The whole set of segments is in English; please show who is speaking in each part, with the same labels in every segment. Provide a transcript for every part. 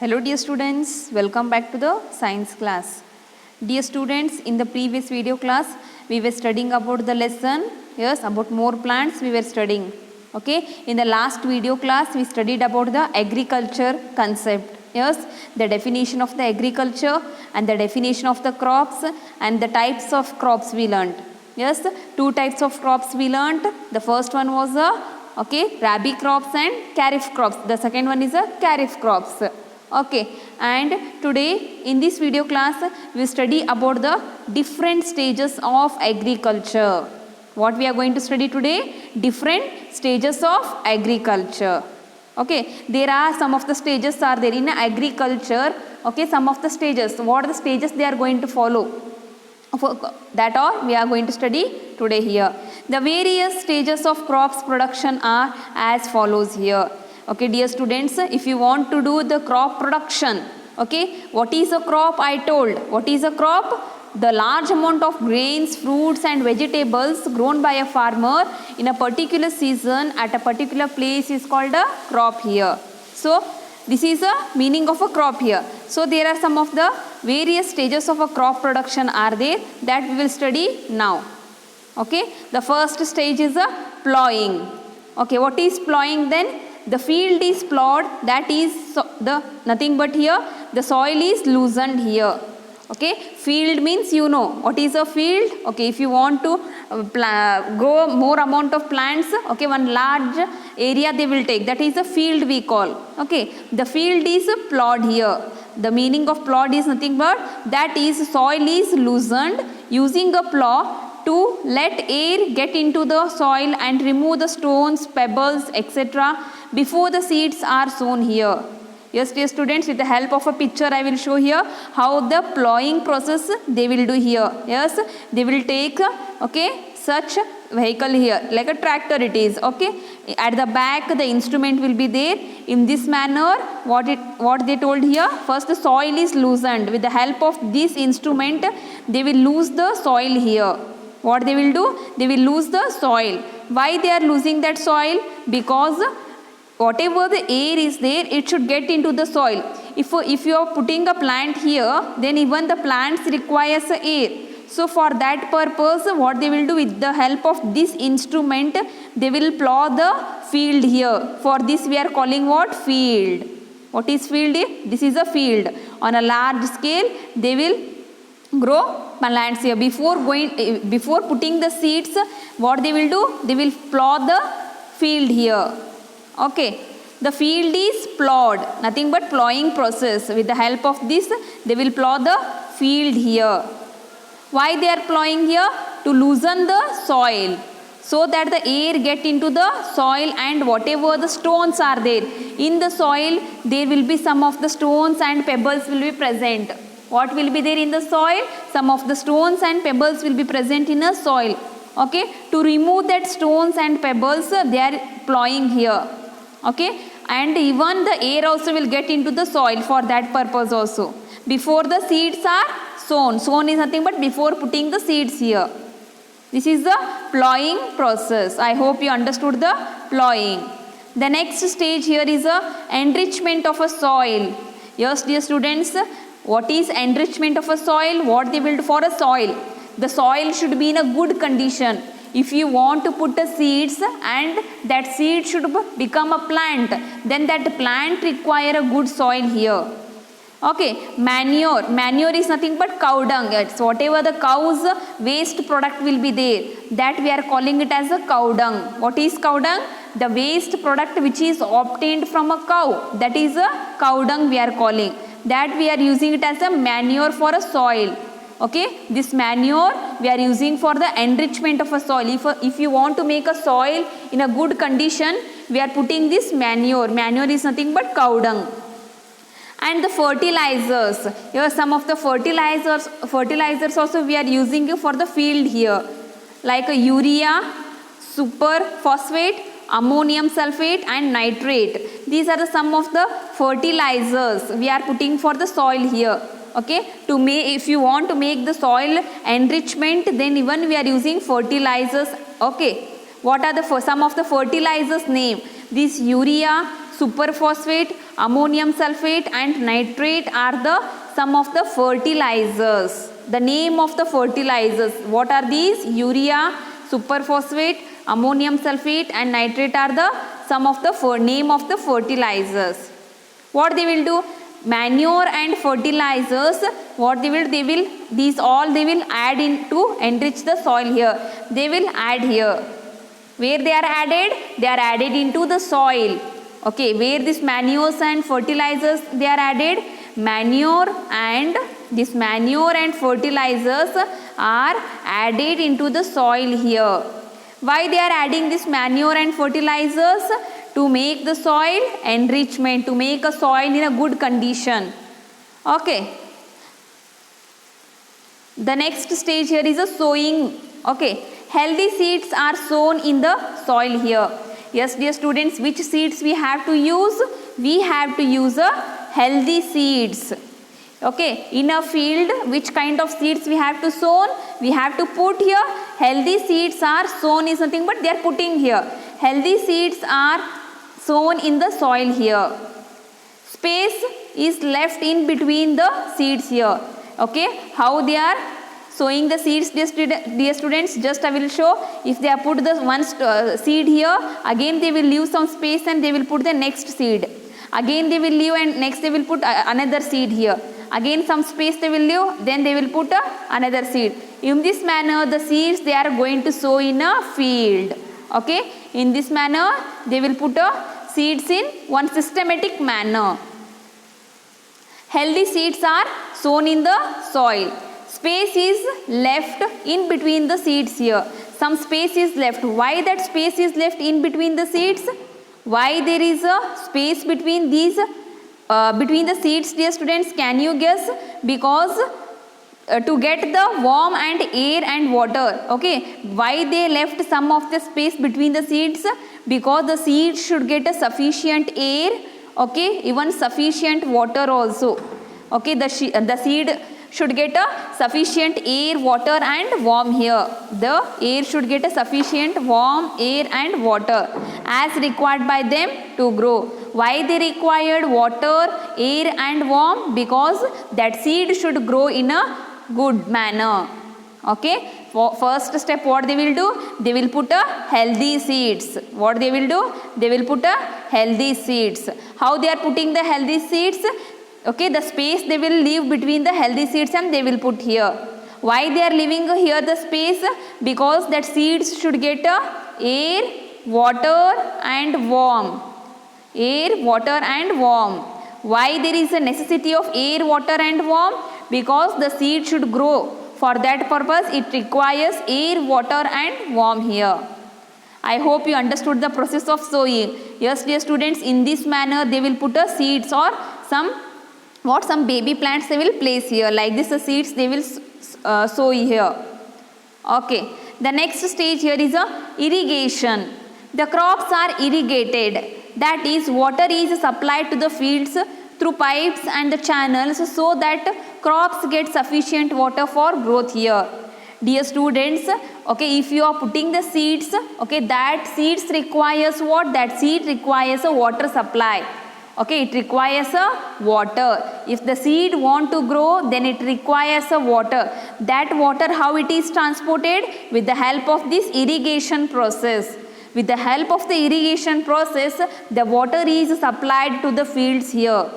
Speaker 1: Hello dear students, welcome back to the science class. Dear students, in the previous video class we were studying about the lesson, yes, about more plants we were studying. Okay, in the last video class we studied about the agriculture concept, yes, the definition of the agriculture and the definition of the crops and the types of crops we learnt. Yes, two types of crops we learnt. The first one was rabi crops and kharif crops. The second one is a kharif crops. Okay, and today in this video class we study about the different stages of agriculture. What we are going to study today? Different stages of agriculture. Okay, there are some of the stages are there in agriculture. Okay, some of the stages. What are the stages they are going to follow? That all we are going to study today here. The various stages of crops production are as follows here. Okay, dear students, if you want to do the crop production, okay, what is a crop? I told. What is a crop? The large amount of grains, fruits and vegetables grown by a farmer in a particular season at a particular place is called a crop here. So, this is a meaning of a crop here. So, there are some of the various stages of a crop production are there that we will study now. Okay, the first stage is a plowing. Okay, what is plowing then? The field is plowed, that is nothing but here the soil is loosened here. Okay, field means you know what is a field. Okay, if you want to grow more amount of plants, okay, one large area they will take, that is a field we call. Okay, the field is plowed here. The meaning of plowed is nothing but that is soil is loosened using a plow to let air get into the soil and remove the stones, pebbles, etc. before the seeds are sown here. Yes, dear students, with the help of a picture I will show here how the plowing process they will do here. Yes, they will take such vehicle here like a tractor it is. Okay, at the back the instrument will be there. In this manner what they told here, first the soil is loosened. With the help of this instrument they will lose the soil here. What they will do? They will lose the soil. Why they are losing that soil? Because whatever the air is there, it should get into the soil. If you are putting a plant here, then even the plants requires air. So for that purpose, what they will do, with the help of this instrument, they will plow the field here. For this we are calling what? Field. What is field? This is a field. On a large scale, they will grow plants here. Before putting the seeds, what they will do? They will plow the field here. Okay, the field is plowed, nothing but plowing process. With the help of this, they will plow the field here. Why they are plowing here? To loosen the soil, so that the air get into the soil and whatever the stones are there in the soil, there will be some of the stones and pebbles will be present. What will be there in the soil? Some of the stones and pebbles will be present in a soil. Okay, to remove that stones and pebbles, they are plowing here. Okay, and even the air also will get into the soil for that purpose also. Before the seeds are sown. Sown is nothing but before putting the seeds here. This is the plowing process. I hope you understood the plowing. The next stage here is a enrichment of a soil. Yes, dear students, what is enrichment of a soil? What they will do for a soil? The soil should be in a good condition. If you want to put the seeds and that seed should become a plant, then that plant require a good soil here. Okay, manure. Manure is nothing but cow dung. It's whatever the cow's waste product will be there, that we are calling it as a cow dung. What is cow dung? The waste product which is obtained from a cow, that is a cow dung we are calling. That we are using it as a manure for a soil. Okay, this manure we are using for the enrichment of a soil. If you want to make a soil in a good condition, we are putting this manure. Manure is nothing but cow dung. And the fertilizers. Here some of the fertilizers also we are using for the field here, like a urea, super phosphate, ammonium sulfate and nitrate. These are some of the fertilizers we are putting for the soil here. Okay, if you want to make the soil enrichment, then even we are using fertilizers. Okay, what are some of the fertilizers name? This urea, superphosphate, ammonium sulfate and nitrate are the some of the fertilizers. The name of the fertilizers, what are these? Urea, superphosphate, ammonium sulfate and nitrate are the some of the name of the fertilizers. What they will do? Manure and fertilizers, what they will these all they will add in to enrich the soil here. They will add here. Where they are added? They are added into the soil. Okay, where this manures and fertilizers they are added? Manure and this manure and fertilizers are added into the soil here. Why they are adding this manure and fertilizers? To make the soil enrichment, to make a soil in a good condition. Okay. The next stage here is a sowing. Okay. Healthy seeds are sown in the soil here. Yes, dear students, which seeds we have to use? We have to use a healthy seeds. Okay, in a field, which kind of seeds we have to sow? We have to put here. Healthy seeds are sown is nothing but they are putting here. Healthy seeds are sown in the soil here. Space is left in between the seeds here. Okay, how they are sowing the seeds, dear students, just I will show. If they have put the one seed here, again they will leave some space and they will put the next seed. Again they will leave and next they will put another seed here. Again some space they will leave, then they will put another seed. In this manner the seeds they are going to sow in a field. Okay, in this manner they will put seeds in one systematic manner. Healthy seeds are sown in the soil. Space is left in between the seeds here. Some space is left. Why that space is left in between the seeds? Why there is a space between these between the seeds, dear students? Can you guess? Because to get the warm and air and water. Okay, why they left some of the space between the seeds? Because the seeds should get a sufficient air. Okay, even sufficient water also. Okay, the seed should get a sufficient air, water and warm here. The air should get a sufficient warm air and water as required by them to grow. Why they required water, air and warm? Because that seed should grow in a good manner. Okay, for first step what they will do? They will put a healthy seeds. What they will do? They will put a healthy seeds. How they are putting the healthy seeds? Okay, the space they will leave between the healthy seeds and they will put here. Why they are leaving here the space? Because that seeds should get air, water and warm. Air, water and warm. Why there is a necessity of air, water and warm? Because the seed should grow. For that purpose it requires air, water and warm here. I hope you understood the process of sowing. Yes, dear students, in this manner they will put a seeds or some baby plants they will place here. Like this the seeds they will sow here. Okay. The next stage here is irrigation. The crops are irrigated. That is, water is supplied to the fields through pipes and the channels so that crops get sufficient water for growth here. Dear students, okay, if you are putting the seeds, okay, that seeds requires what? That seed requires a water supply. Okay, it requires a water. If the seed want to grow, then it requires a water. That water, how it is transported? With the help of this irrigation process. With the help of the irrigation process, the water is supplied to the fields here.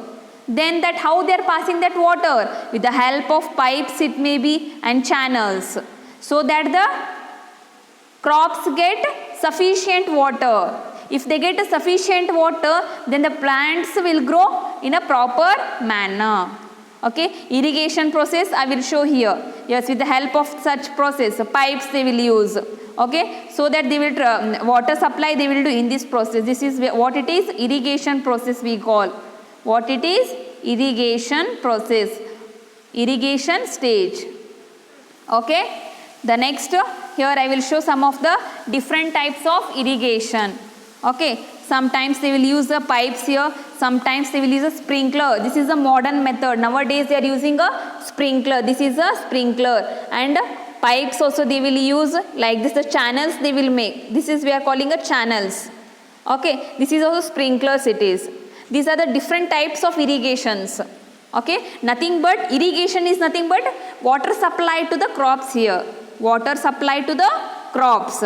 Speaker 1: Then that how they are passing that water? With the help of pipes it may be and channels. So that the crops get sufficient water. If they get a sufficient water, then the plants will grow in a proper manner. Okay, irrigation process I will show here. Yes, with the help of such process, pipes they will use. Okay, so that they will water supply they will do in this process. This is what it is, irrigation process we call. What it is? Irrigation process. Irrigation stage. Okay, the next here I will show some of the different types of irrigation. Okay, sometimes they will use the pipes here, sometimes they will use a sprinkler. This is a modern method. Nowadays they are using a sprinkler. This is a sprinkler. And pipes also they will use like this, the channels they will make. This is we are calling a channels. Okay, this is also sprinklers it is. These are the different types of irrigations. Okay, nothing but irrigation is nothing but water supply to the crops here. Water supply to the crops.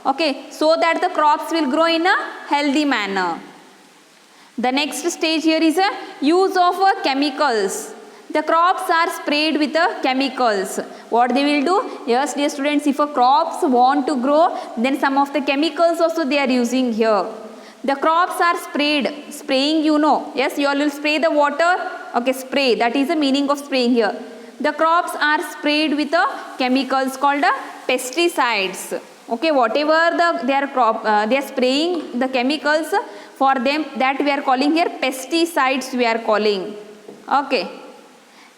Speaker 1: Okay, so that the crops will grow in a healthy manner. The next stage here is a use of chemicals. The crops are sprayed with chemicals. What they will do? Yes, dear students, if a crops want to grow, then some of the chemicals also they are using here. The crops are sprayed. Spraying, you know. Yes, you all will spray the water. Okay, spray. That is the meaning of spraying here. The crops are sprayed with chemicals called pesticides. Okay, whatever they are spraying the chemicals for them, that we are calling here pesticides we are calling. Okay.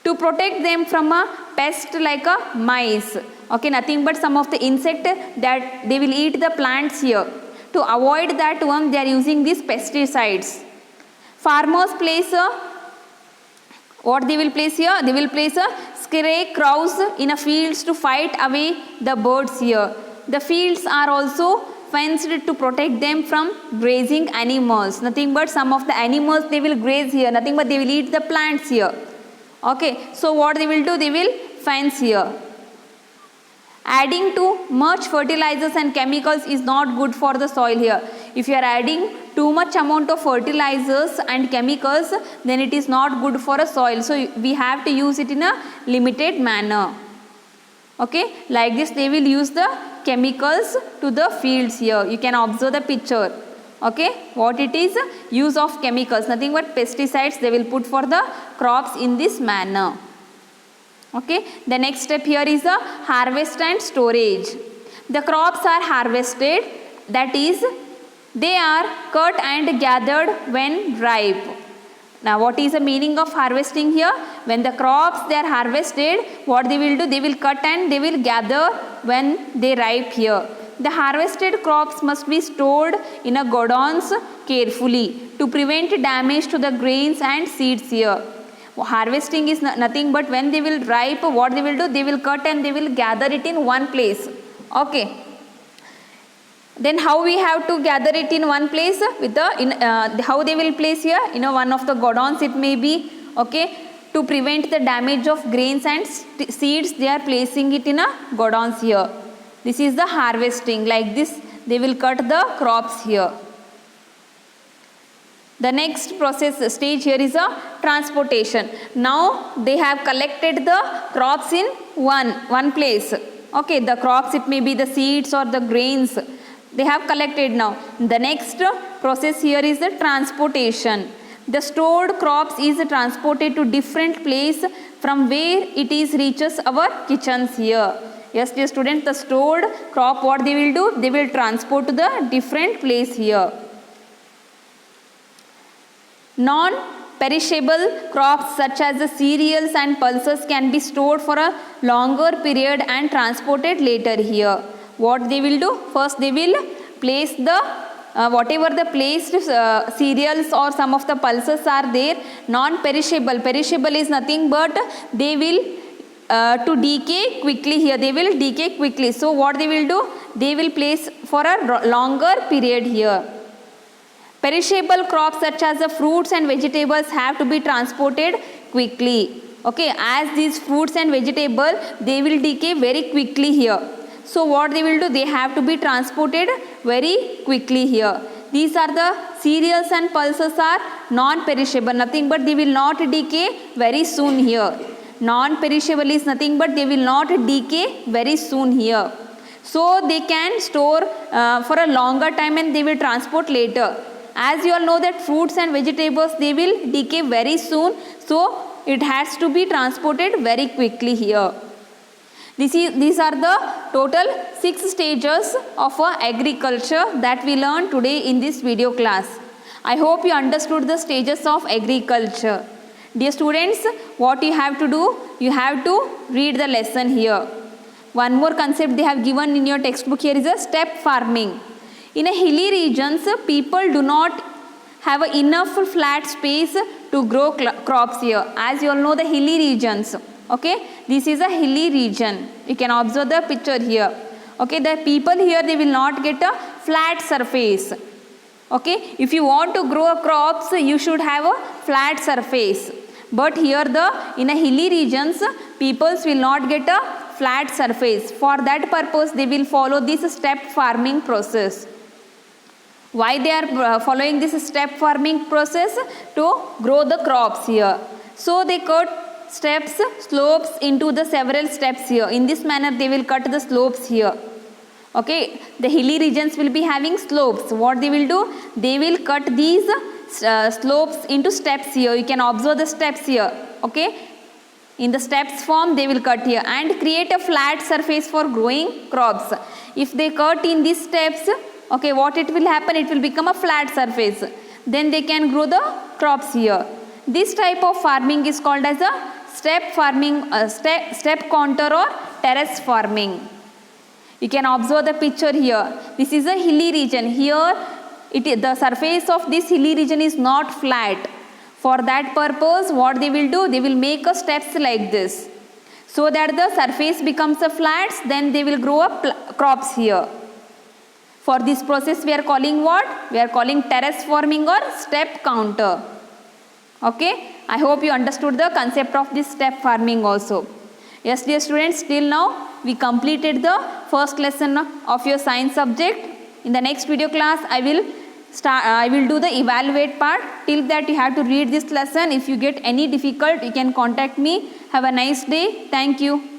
Speaker 1: To protect them from a pest like a mice. Okay, nothing but some of the insect that they will eat the plants here. To avoid that one, they are using these pesticides. Farmers place what they will place here? They will place scarecrows in a fields to fight away the birds here. The fields are also fenced to protect them from grazing animals. Nothing but some of the animals they will graze here. Nothing but they will eat the plants here. Okay, so what they will do? They will fence here. Adding too much fertilizers and chemicals is not good for the soil here. If you are adding too much amount of fertilizers and chemicals, then it is not good for a soil. So we have to use it in a limited manner. Okay, like this they will use the chemicals to the fields here. You can observe the picture. Okay, what it is? Use of chemicals, nothing but pesticides they will put for the crops in this manner. Okay, the next step here is the harvest and storage. The crops are harvested, that is, they are cut and gathered when ripe. Now, what is the meaning of harvesting here? When the crops they are harvested, what they will do? They will cut and they will gather when they ripe here. The harvested crops must be stored in a godowns carefully to prevent damage to the grains and seeds here. Harvesting is nothing but when they will ripe, what they will do? They will cut and they will gather it in one place. Okay. Then how we have to gather it in one place? With the how they will place here? One of the godowns it may be. Okay. To prevent the damage of grains and seeds, they are placing it in a godowns here. This is the harvesting. Like this, they will cut the crops here. The next stage here is a transportation. Now they have collected the crops in one place. Okay, the crops, it may be the seeds or the grains. They have collected now. The next process here is the transportation. The stored crops is transported to different place from where it is reaches our kitchens here. Yes, dear students, the stored crop, what they will do? They will transport to the different place here. Non-perishable crops such as the cereals and pulses can be stored for a longer period and transported later here. What they will do? First they will place the whatever the placed cereals or some of the pulses are there, non-perishable. Perishable is nothing but they will to decay quickly here. They will decay quickly. So what they will do? They will place for a longer period here. Perishable crops such as the fruits and vegetables have to be transported quickly. Okay, as these fruits and vegetables, they will decay very quickly here. So what they will do? They have to be transported very quickly here. These are the cereals and pulses are non-perishable, nothing but they will not decay very soon here. Non-perishable is nothing but they will not decay very soon here. So they can store for a longer time and they will transport later. As you all know that fruits and vegetables, they will decay very soon. So it has to be transported very quickly here. These are the total 6 stages of agriculture that we learned today in this video class. I hope you understood the stages of agriculture. Dear students, what you have to do? You have to read the lesson here. One more concept they have given in your textbook here is a step farming. In a hilly regions, people do not have enough flat space to grow crops here. As you all know, the hilly regions. Okay, this is a hilly region. You can observe the picture here. Okay, the people here, they will not get a flat surface. Okay, if you want to grow crops, you should have a flat surface. But here in a hilly regions, peoples will not get a flat surface. For that purpose, they will follow this step farming process. Why they are following this step farming process? To grow the crops here. So they cut slopes into the several steps here. In this manner, they will cut the slopes here. Okay, the hilly regions will be having slopes. What they will do? They will cut these slopes into steps here. You can observe the steps here. Okay, in the steps form they will cut here and create a flat surface for growing crops. If they cut in these steps, okay, what it will happen? It will become a flat surface. Then they can grow the crops here. This type of farming is called as a step farming, step contour or terrace farming. You can observe the picture here. This is a hilly region. Here the surface of this hilly region is not flat. For that purpose, what they will do? They will make a steps like this, so that the surface becomes a flat. Then they will grow up crops here. For this process we are calling what? We are calling terrace farming or step contour. Okay, I hope you understood the concept of this step farming also. Yes, dear students, till now we completed the first lesson of your science subject. In the next video class, I will do the evaluate part. Till that, you have to read this lesson. If you get any difficult, you can contact me. Have a nice day. Thank you.